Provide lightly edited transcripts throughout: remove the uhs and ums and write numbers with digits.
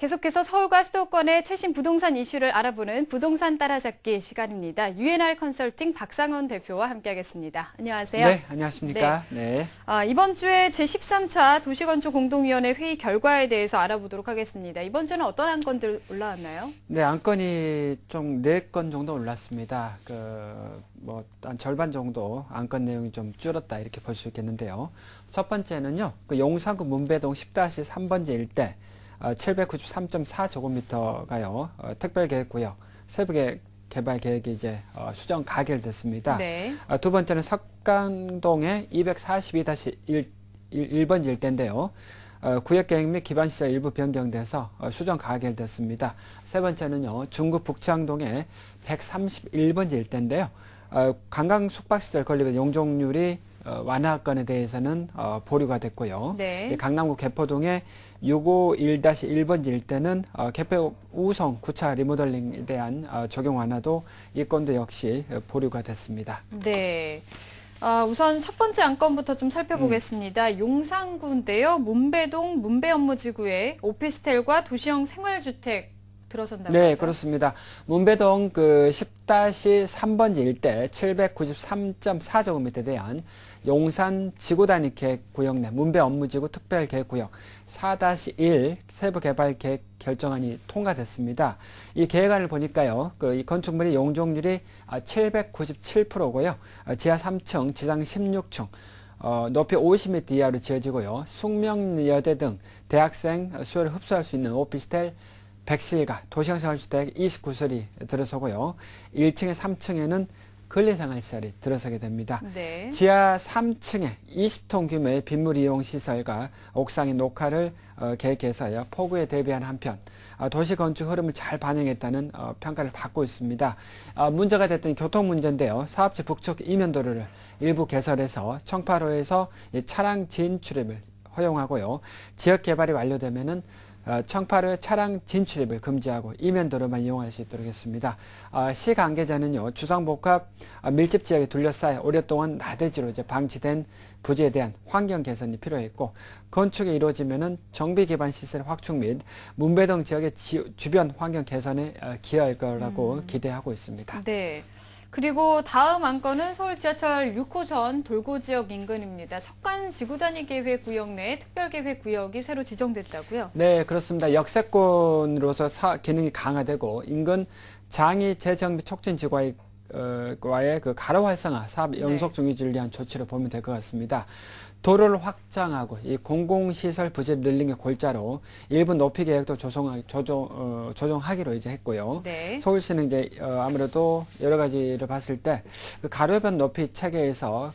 계속해서 서울과 수도권의 최신 부동산 이슈를 알아보는 부동산 따라잡기 시간입니다. UNR 컨설팅 박상원 대표와 함께하겠습니다. 안녕하세요. 네, 안녕하십니까. 네. 이번 주에 제13차 도시건축공동위원회 회의 결과에 대해서 알아보도록 하겠습니다. 이번 주는 어떤 안건들 올라왔나요? 네, 안건이 좀 4건 정도 올랐습니다. 한 절반 정도 안건 내용이 좀 줄었다 이렇게 볼 수 있겠는데요. 첫 번째는요, 용산구 문배동 10-3번지 일대 793.4제곱미터가요, 특별계획구역 세부 개발 계획이 이제 수정 가결됐습니다. 네. 두 번째는 석강동의 242-1번지 일대인데요. 구역계획 및 기반시설 일부 변경돼서 수정 가결됐습니다. 세 번째는요, 중구 북창동의 131번지 일대인데요. 관광 숙박시설 건립의 용적률이 완화 건에 대해서는 보류가 됐고요. 네. 강남구 개포동의 651-1번지 일대는 개포 우성 9차 리모델링에 대한 적용 완화도 이 건도 역시 보류가 됐습니다. 네. 우선 첫 번째 안건부터 좀 살펴보겠습니다. 용산구인데요. 문배동 문배업무지구에 오피스텔과 도시형 생활주택 들어선다고 네, 하죠? 그렇습니다. 문배동 10-3번지 일대 793.4제곱미터에 대한 용산 지구단위 계획 구역 내 문배 업무지구 특별계획구역 4-1 세부개발계획 결정안이 통과됐습니다. 이 계획안을 보니까요, 이 건축물의 용적률이 797%고요. 지하 3층, 지상 16층, 높이 50m 이하로 지어지고요. 숙명여대 등 대학생 수요를 흡수할 수 있는 오피스텔 100실가, 도시형 생활주택 29설이 들어서고요. 1층에 3층에는 근린생활시설이 들어서게 됩니다. 네. 지하 3층에 20톤 규모의 빗물 이용 시설과 옥상의 녹화를 계획해서요, 폭우에 대비한 한편 도시 건축 흐름을 잘 반영했다는 평가를 받고 있습니다. 문제가 됐던 교통 문제인데요. 사업지 북측 이면도로를 일부 개설해서 청파로에서 차량 진출입을 허용하고요. 지역 개발이 완료되면은 청파로의 차량 진출입을 금지하고 이면도로만 이용할 수 있도록 했습니다. 시 관계자는요, 주상복합 밀집 지역에 둘러싸여 오랫동안 나대지로 이제 방치된 부지에 대한 환경 개선이 필요했고, 건축이 이루어지면은 정비 기반 시설 확충 및 문배동 지역의 주변 환경 개선에 기여할 거라고 기대하고 있습니다. 네. 그리고 다음 안건은 서울 지하철 6호선 돌고지역 인근입니다. 석관 지구단위 계획 구역 내 특별계획 구역이 새로 지정됐다고요? 네, 그렇습니다. 역세권으로서 기능이 강화되고 인근 장애 재정비 촉진 지구와의 가로 활성화 사업 연속 중위를 위한 조치로 보면 될 것 같습니다. 도로를 확장하고 이 공공시설 부지 늘림의 골자로 일부 높이 계획도 조정하기로 이제 했고요. 네. 서울시는 이제 아무래도 여러 가지를 봤을 때 가로변 높이 체계에서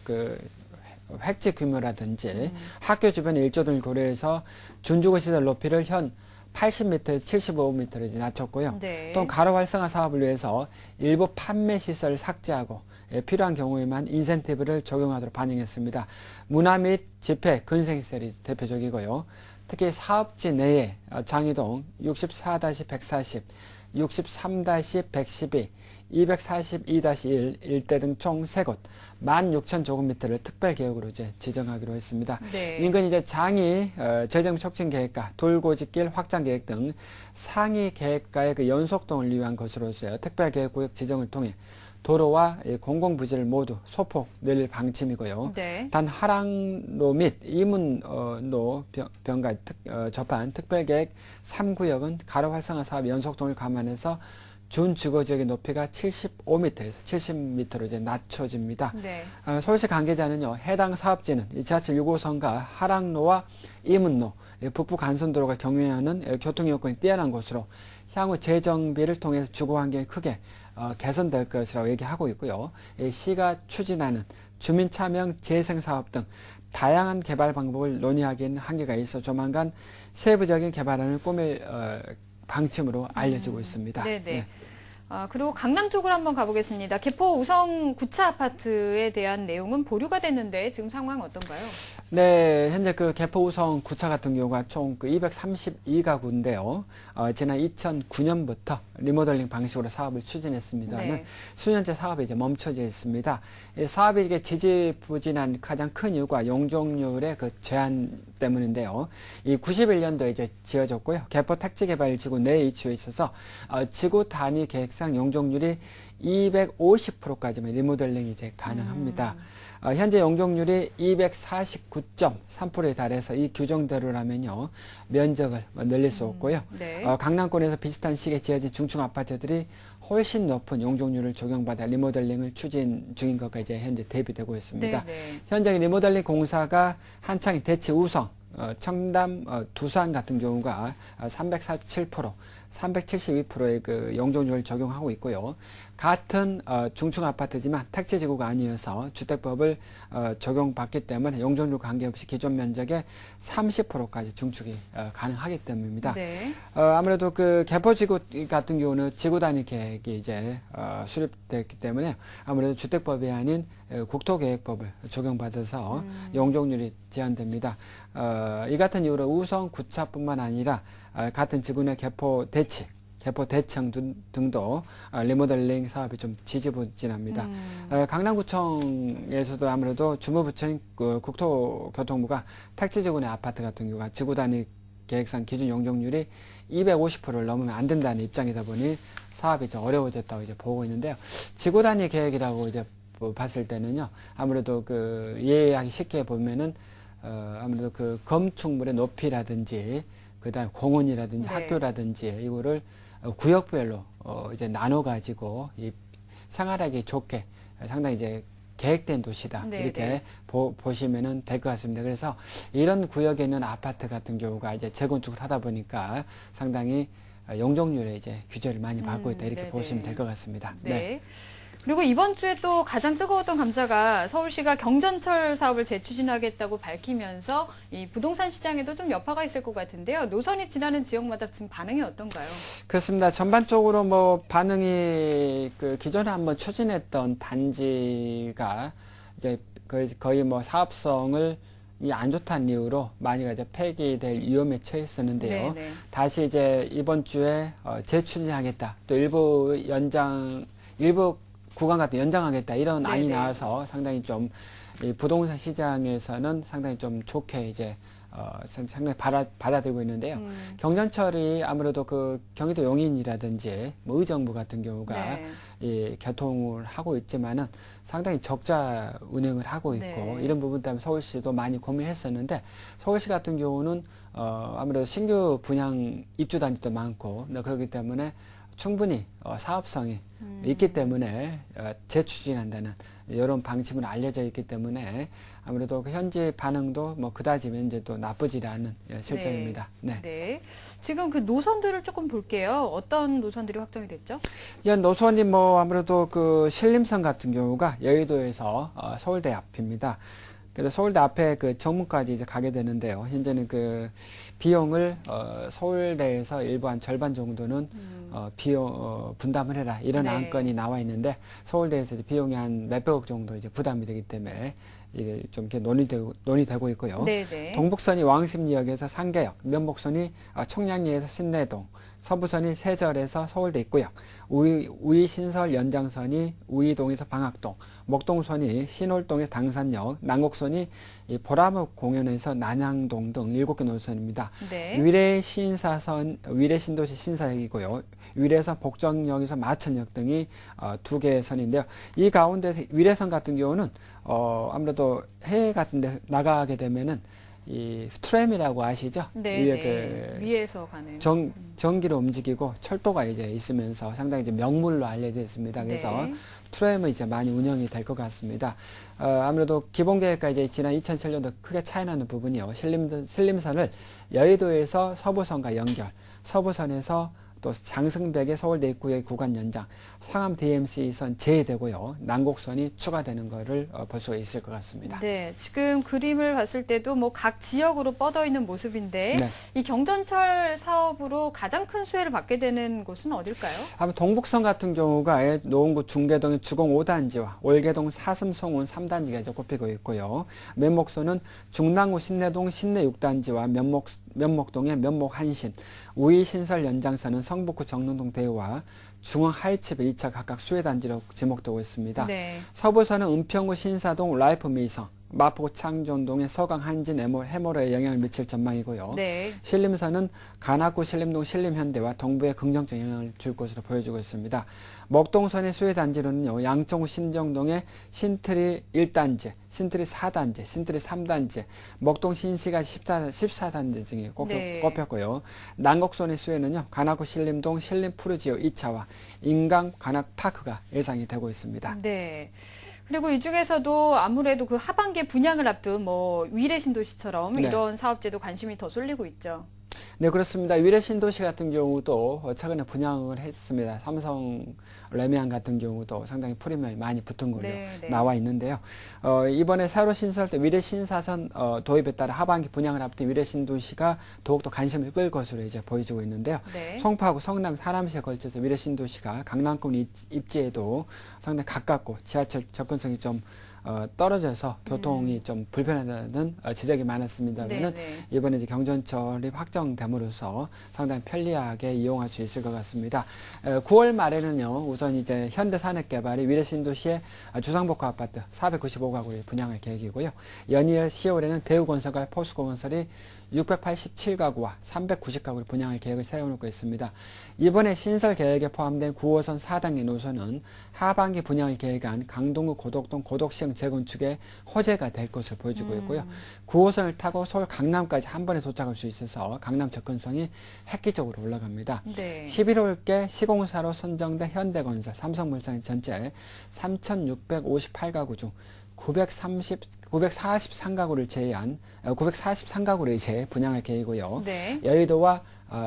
획지 규모라든지 학교 주변 일조 등을 고려해서 준주거 시설 높이를 현 80m, 75m를 이제 낮췄고요. 네. 또 가로 활성화 사업을 위해서 일부 판매 시설을 삭제하고 필요한 경우에만 인센티브를 적용하도록 반영했습니다. 문화 및 집회, 근생시설이 대표적이고요. 특히 사업지 내에 장이동 64-140, 63-112, 242-1 일대 등 총 3곳 16,000제곱미터를 특별계획으로 이제 지정하기로 했습니다. 네. 인근 이제 장이 재정 촉진 계획과 돌고지길 확장 계획 등 상위 계획과의 연속동을 위한 것으로서요, 특별계획구역 지정을 통해 도로와 공공부지를 모두 소폭 늘릴 방침이고요. 네. 단 하랑로 및 이문로 병가 접한 특별계획 3구역은 가로 활성화 사업 연속동을 감안해서 준주거지역의 높이가 75m에서 70m로 이제 낮춰집니다. 네. 서울시 관계자는요, 해당 사업지는 지하철 6호선과 하랑로와 이문로, 북부 간선도로가 경유하는 교통 여건이 뛰어난 곳으로 향후 재정비를 통해서 주거 환경이 크게 개선될 것이라고 얘기하고 있고요. 시가 추진하는 주민참여 재생사업 등 다양한 개발 방법을 논의하기에는 한계가 있어 조만간 세부적인 개발안을 꾸밀 방침으로 알려지고 있습니다. 네네. 네. 그리고 강남 쪽으로 한번 가보겠습니다. 개포 우성 9차 아파트에 대한 내용은 보류가 됐는데 지금 상황 어떤가요? 네, 현재 그 개포 우성 9차 같은 경우가 총 그 232가구인데요. 지난 2009년부터 리모델링 방식으로 사업을 추진했습니다는 네. 수년째 사업이 이제 멈춰져 있습니다. 이 사업이 이게 지지부진한 가장 큰 이유가 용적률의 그 제한 때문인데요. 이 91년도에 이제 지어졌고요. 개포 택지개발지구 내에 위치해 있어서 지구 단위 계획상 용적률이 250%까지만 리모델링이 이제 가능합니다. 현재 용적률이 249.3%에 달해서 이 규정대로라면요 면적을 늘릴 수 없고요. 네. 강남권에서 비슷한 시기에 지어진 중층 아파트들이 훨씬 높은 용적률을 적용받아 리모델링을 추진 중인 것과 이제 현재 대비되고 있습니다. 네. 현재 리모델링 공사가 한창 대치 우성, 청담, 두산 같은 경우가 347%, 372%의 그 용적률을 적용하고 있고요. 같은 중층 아파트지만 택지지구가 아니어서 주택법을 적용받기 때문에 용적률 관계없이 기존 면적의 30%까지 중축이 가능하기 때문입니다. 네. 아무래도 그 개포지구 같은 경우는 지구 단위 계획이 이제 수립됐기 때문에 아무래도 주택법이 아닌 국토계획법을 적용받아서 용적률이 제한됩니다. 이 같은 이유로 우성 9차뿐만 아니라 같은 지구 내 개포 대청 등도 리모델링 사업이 좀 지지부진합니다. 강남구청에서도 아무래도 주무부처인 그 국토교통부가 택지지구 내 아파트 같은 경우가 지구 단위 계획상 기준 용적률이 250%를 넘으면 안 된다는 입장이다 보니 사업이 좀 어려워졌다고 이제 보고 있는데요. 지구 단위 계획이라고 이제 봤을 때는요, 아무래도 그 이해하기 쉽게 보면은 아무래도 그 건축물의 높이라든지 그다음 공원이라든지 네. 학교라든지 이거를 구역별로 이제 나눠 가지고 이 생활하기 좋게 상당히 이제 계획된 도시다. 네, 이렇게 네. 보시면은 될 것 같습니다. 그래서 이런 구역에 있는 아파트 같은 경우가 이제 재건축을 하다 보니까 상당히 용적률에 이제 규제를 많이 받고 있다. 이렇게 네네. 보시면 될 것 같습니다. 네. 그리고 이번 주에 또 가장 뜨거웠던 감자가 서울시가 경전철 사업을 재추진하겠다고 밝히면서 이 부동산 시장에도 좀 여파가 있을 것 같은데요. 노선이 지나는 지역마다 지금 반응이 어떤가요? 그렇습니다. 전반적으로 뭐 반응이 그 기존에 한번 추진했던 단지가 이제 거의 뭐 사업성을 이 안 좋다는 이유로 많이가 이제 폐기될 위험에 처했었는데요. 네네. 다시 이제 이번 주에 재추진하겠다. 또 일부 구간 같은 연장하겠다. 이런 안이 네네. 나와서 상당히 좀 이 부동산 시장에서는 상당히 좀 좋게 이제 상당히 받아들고 있는데요. 경전철이 아무래도 그 경기도 용인이라든지 뭐 의정부 같은 경우가 네. 이 개통을 하고 있지만은 상당히 적자 운행을 하고 있고 네. 이런 부분 때문에 서울시도 많이 고민했었는데 서울시 같은 경우는 아무래도 신규 분양 입주 단지도 많고 그렇기 때문에 충분히 사업성이 있기 때문에 재추진한다는 이런 방침은 알려져 있기 때문에 아무래도 그 현지 반응도 뭐 그다지 이제 또 나쁘지 않은 실정입니다. 네. 네. 지금 그 노선들을 조금 볼게요. 어떤 노선들이 확정이 됐죠? 이 노선이 뭐 아무래도 그 신림선 같은 경우가 여의도에서 서울대 앞입니다. 그래서 서울대 앞에 그 정문까지 이제 가게 되는데요. 현재는 그 비용을 서울대에서 일부 한 절반 정도는 비용 분담을 해라 이런 네. 안건이 나와 있는데 서울대에서 이제 비용이 한 몇백억 정도 이제 부담이 되기 때문에 이게 좀 이렇게 논의되고 있고요. 네네. 동북선이 왕십리역에서 상계역, 면목선이 청량리에서 신내동, 서부선이 세절에서 서울대 입구역, 우이신설 연장선이 우이동에서 방학동, 목동선이 신월동에서 당산역, 남곡선이 이 보라목 공연에서 난양동 등 7개 노선입니다. 네. 위례신도시 신사역이고요. 위례선 복정역에서 마천역 등이 2개의 선인데요. 이 가운데 위례선 같은 경우는 아무래도 해외 같은 데 나가게 되면은 이 트램이라고 아시죠? 네. 위에 그 위에서 가는. 전기로 움직이고 철도가 이제 있으면서 상당히 이제 명물로 알려져 있습니다. 그래서 네. 트램은 이제 많이 운영이 될 것 같습니다. 아무래도 기본 계획과 이제 지난 2007년도 크게 차이나는 부분이요. 신림선을 여의도에서 서부선과 연결, 서부선에서 또 장승백의 서울대 입구역 구간 연장, 상암 DMC선 제외되고요. 난곡선이 추가되는 것을 볼 수가 있을 것 같습니다. 네, 지금 그림을 봤을 때도 뭐 각 지역으로 뻗어 있는 모습인데 네. 이 경전철 사업으로 가장 큰 수혜를 받게 되는 곳은 어딜까요? 아마 동북선 같은 경우가 노원구 중계동의 주공 5단지와 월계동 사슴 송원 3단지가 이제 꼽히고 있고요. 면목선은 중랑구 신내동 신내 6단지와 면목동의 면목 한신, 우이 신설 연장선은 성북구 정릉동 대우와 중앙 하이츠베 2차 각각 수혜단지로 지목되고 있습니다. 네. 서부선은 은평구 신사동 라이프 미성, 마포구 창전동의 서강 한진 해머로에 영향을 미칠 전망이고요. 네. 신림선은 간악구 신림동 신림현대와 동부에 긍정적 영향을 줄 것으로 보여지고 있습니다. 먹동선의 수혜단지로는요. 양천구 신정동의 신트리 1단지, 신트리 4단지, 신트리 3단지, 먹동 신시가 14단지 등이 꼽혔고요. 난곡선의 수혜는요. 간악구 신림동 신림 푸르지오 2차와 인강 간악파크가 예상이 되고 있습니다. 네. 그리고 이 중에서도 아무래도 그 하반기 분양을 앞둔 뭐 위례 신도시처럼 네. 이런 사업제도 관심이 더 쏠리고 있죠. 네, 그렇습니다. 위례 신도시 같은 경우도 최근에 분양을 했습니다. 삼성 레미안 같은 경우도 상당히 프리미엄이 많이 붙은 걸로 나와 있는데요. 이번에 새로 신설된 위례 신사선 도입에 따라 하반기 분양을 앞둔 위례 신도시가 더욱더 관심을 끌 것으로 이제 보여지고 있는데요. 네. 송파구, 성남, 사남시에 걸쳐서 위례 신도시가 강남권 입지에도 상당히 가깝고 지하철 접근성이 좀 떨어져서 교통이 좀 불편하다는 지적이 많았습니다만은 이번에 이제 경전철이 확정됨으로써 상당히 편리하게 이용할 수 있을 것 같습니다. 9월 말에는요, 우선 이제 현대산업개발이 위례신도시의 주상복합 아파트 495가구를 분양할 계획이고요. 연이어 10월에는 대우건설과 포스코건설이 687가구와 390가구를 분양할 계획을 세워놓고 있습니다. 이번에 신설 계획에 포함된 9호선 4단계 노선은 하반기 분양을 계획한 강동구 고덕동 고덕시형 재건축의 호재가 될 것으로 보여지고 있고요. 9호선을 타고 서울 강남까지 한 번에 도착할 수 있어서 강남 접근성이 획기적으로 올라갑니다. 네. 11월께 시공사로 선정된 현대건설, 삼성물산의 전체 3,658가구 중 943가구를 제외한 943가구를 이제 분양할 계획이고요. 네. 여의도와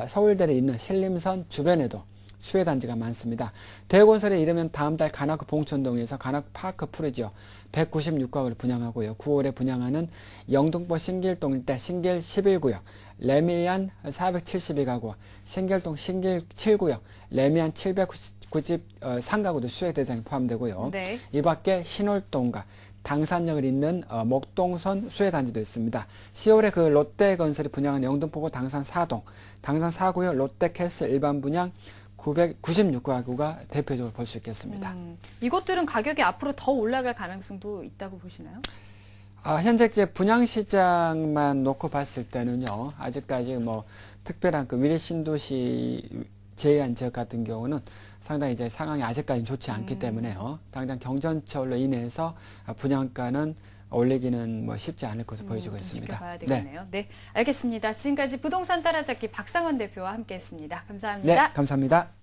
서울대를 잇는 신림선 주변에도 수혜단지가 많습니다. 대우건설에 이르면 다음 달 간악구 봉천동에서 간악파크 푸르지오 196가구를 분양하고요. 9월에 분양하는 영등포 신길동 일대 신길 11구역, 레미안 472가구, 신길동 신길 7구역, 레미안 793가구도 수혜 대상에 포함되고요. 네. 이 밖에 신월동과 당산역을 잇는 목동선 수혜단지도 있습니다. 10월에 그 롯데건설이 분양한 영등포구 당산 4동, 당산 4구역 롯데캐슬 일반 분양 996가구가 대표적으로 볼 수 있겠습니다. 이것들은 가격이 앞으로 더 올라갈 가능성도 있다고 보시나요? 현재 이제 분양시장만 놓고 봤을 때는요, 아직까지 뭐 특별한 그 위례 신도시 제외한 지역 같은 경우는 상당히 이제 상황이 아직까지 좋지 않기 때문에요. 당장 경전철로 인해서 분양가는 올리기는 뭐 쉽지 않을 것으로 보여지고 있습니다. 지켜봐야 되겠네요. 네, 알겠습니다. 지금까지 부동산 따라잡기 박상원 대표와 함께했습니다. 감사합니다. 네, 감사합니다.